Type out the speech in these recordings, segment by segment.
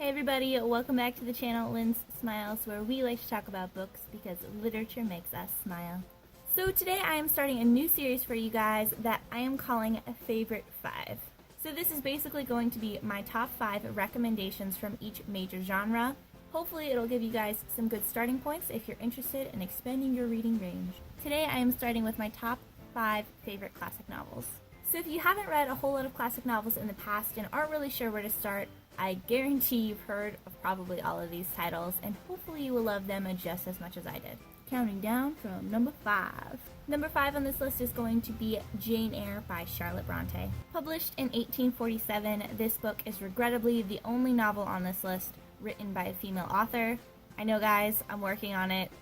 Hey everybody, welcome back to the channel Lindz Smiles, where we like to talk about books because literature makes us smile. So today I am starting a new series for you guys that I am calling Favorite 5. So this is basically going to be my top 5 recommendations from each major genre. Hopefully it'll give you guys some good starting points if you're interested in expanding your reading range. Today I am starting with my top 5 favorite classic novels. So if you haven't read a whole lot of classic novels in the past and aren't really sure where to start, I guarantee you've heard of probably all of these titles, and hopefully you will love them just as much as I did. Counting down from number 5. Number 5 on this list is going to be Jane Eyre by Charlotte Bronte. Published in 1847, this book is regrettably the only novel on this list written by a female author. I know guys, I'm working on it.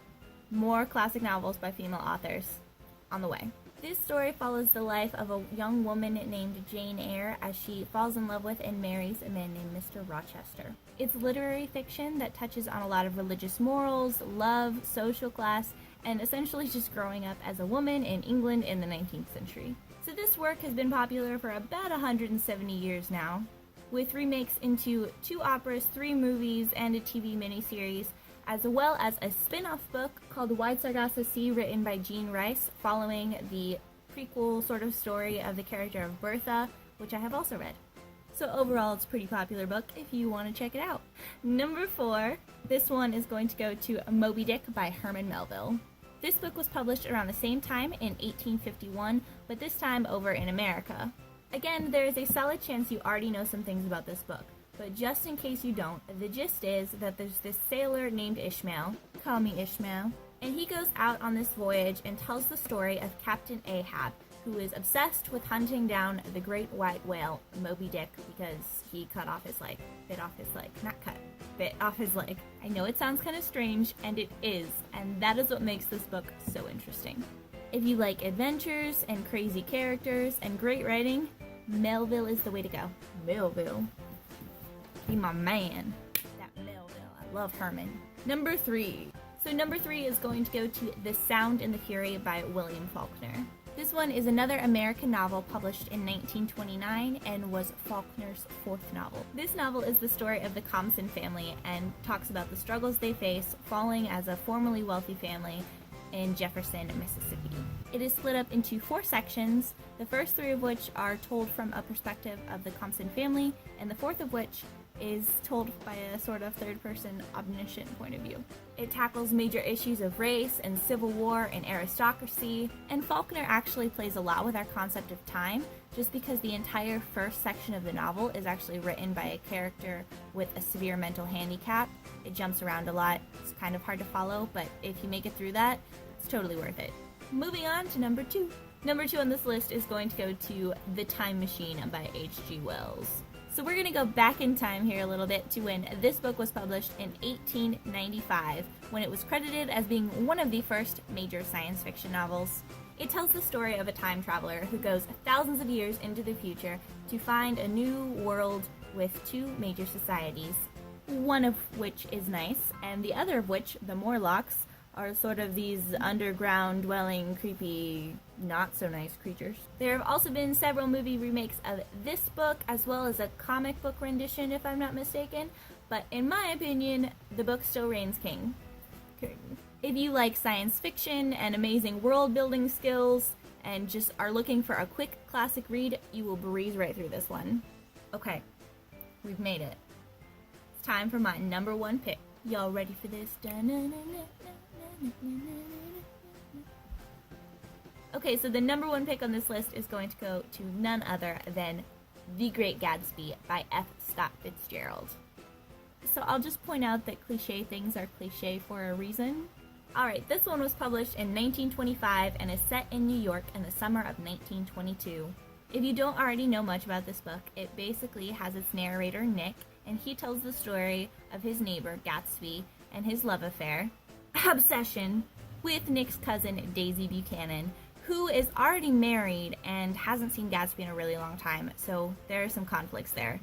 More classic novels by female authors on the way. This story follows the life of a young woman named Jane Eyre as she falls in love with and marries a man named Mr. Rochester. It's literary fiction that touches on a lot of religious morals, love, social class, and essentially just growing up as a woman in England in the 19th century. So this work has been popular for about 170 years now, with remakes into 2 operas, 3 movies, and a TV miniseries, as well as a spin-off book called Wide Sargasso Sea written by Jean Rice, following the prequel sort of story of the character of Bertha, which I have also read. So overall, it's a pretty popular book if you want to check it out. Number 4, this one is going to go to Moby Dick by Herman Melville. This book was published around the same time in 1851, but this time over in America. Again, there is a solid chance you already know some things about this book. But just in case you don't, the gist is that there's this sailor named Ishmael, call me Ishmael, and he goes out on this voyage and tells the story of Captain Ahab, who is obsessed with hunting down the great white whale, Moby Dick, because he bit off his leg. I know it sounds kind of strange, and it is, and that is what makes this book so interesting. If you like adventures and crazy characters and great writing, Melville is the way to go. Melville. Be my man. That Melville. I love Herman. Number 3. So number 3 is going to go to The Sound and the Fury by William Faulkner. This one is another American novel published in 1929 and was Faulkner's 4th novel. This novel is the story of the Compson family and talks about the struggles they face falling as a formerly wealthy family in Jefferson, Mississippi. It is split up into 4 sections, the first 3 of which are told from a perspective of the Compson family, and the 4th of which is told by a sort of third-person omniscient point of view. It tackles major issues of race and civil war and aristocracy, and Faulkner actually plays a lot with our concept of time, just because the entire first section of the novel is actually written by a character with a severe mental handicap. It jumps around a lot, it's kind of hard to follow, but if you make it through that, it's totally worth it. Moving on to number 2. Number 2 on this list is going to go to The Time Machine by H.G. Wells. So we're going to go back in time here a little bit to when this book was published in 1895, when it was credited as being one of the first major science fiction novels. It tells the story of a time traveler who goes thousands of years into the future to find a new world with 2 major societies, one of which is nice, and the other of which, the Morlocks, are sort of these underground dwelling, creepy, not so nice creatures. There have also been several movie remakes of this book, as well as a comic book rendition, if I'm not mistaken, but in my opinion, the book still reigns king. If you like science fiction and amazing world building skills, and just are looking for a quick classic read, you will breeze right through this one. Okay, we've made it. It's time for my number 1 pick. Y'all ready for this? Okay, so the number 1 pick on this list is going to go to none other than The Great Gatsby by F. Scott Fitzgerald. So I'll just point out that cliche things are cliche for a reason. Alright, this one was published in 1925 and is set in New York in the summer of 1922. If you don't already know much about this book, it basically has its narrator, Nick, and he tells the story of his neighbor, Gatsby, and his love affair, obsession, with Nick's cousin, Daisy Buchanan, who is already married and hasn't seen Gatsby in a really long time, so there are some conflicts there.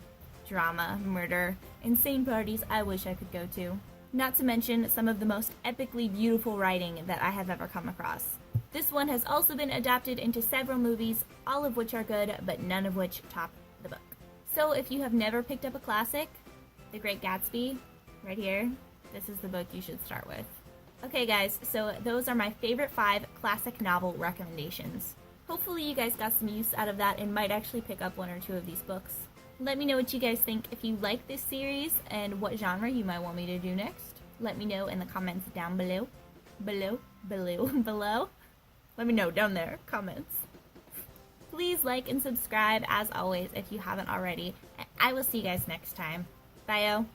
Drama, murder, insane parties I wish I could go to. Not to mention some of the most epically beautiful writing that I have ever come across. This one has also been adapted into several movies, all of which are good, but none of which top the book. So if you have never picked up a classic, The Great Gatsby, right here. This is the book you should start with. Okay guys, so those are my favorite 5 classic novel recommendations. Hopefully you guys got some use out of that and might actually pick up 1 or 2 of these books. Let me know what you guys think if you like this series and what genre you might want me to do next. Let me know in the comments down below. Below. Let me know down there, comments. Please like and subscribe as always if you haven't already. I will see you guys next time. Bye-o.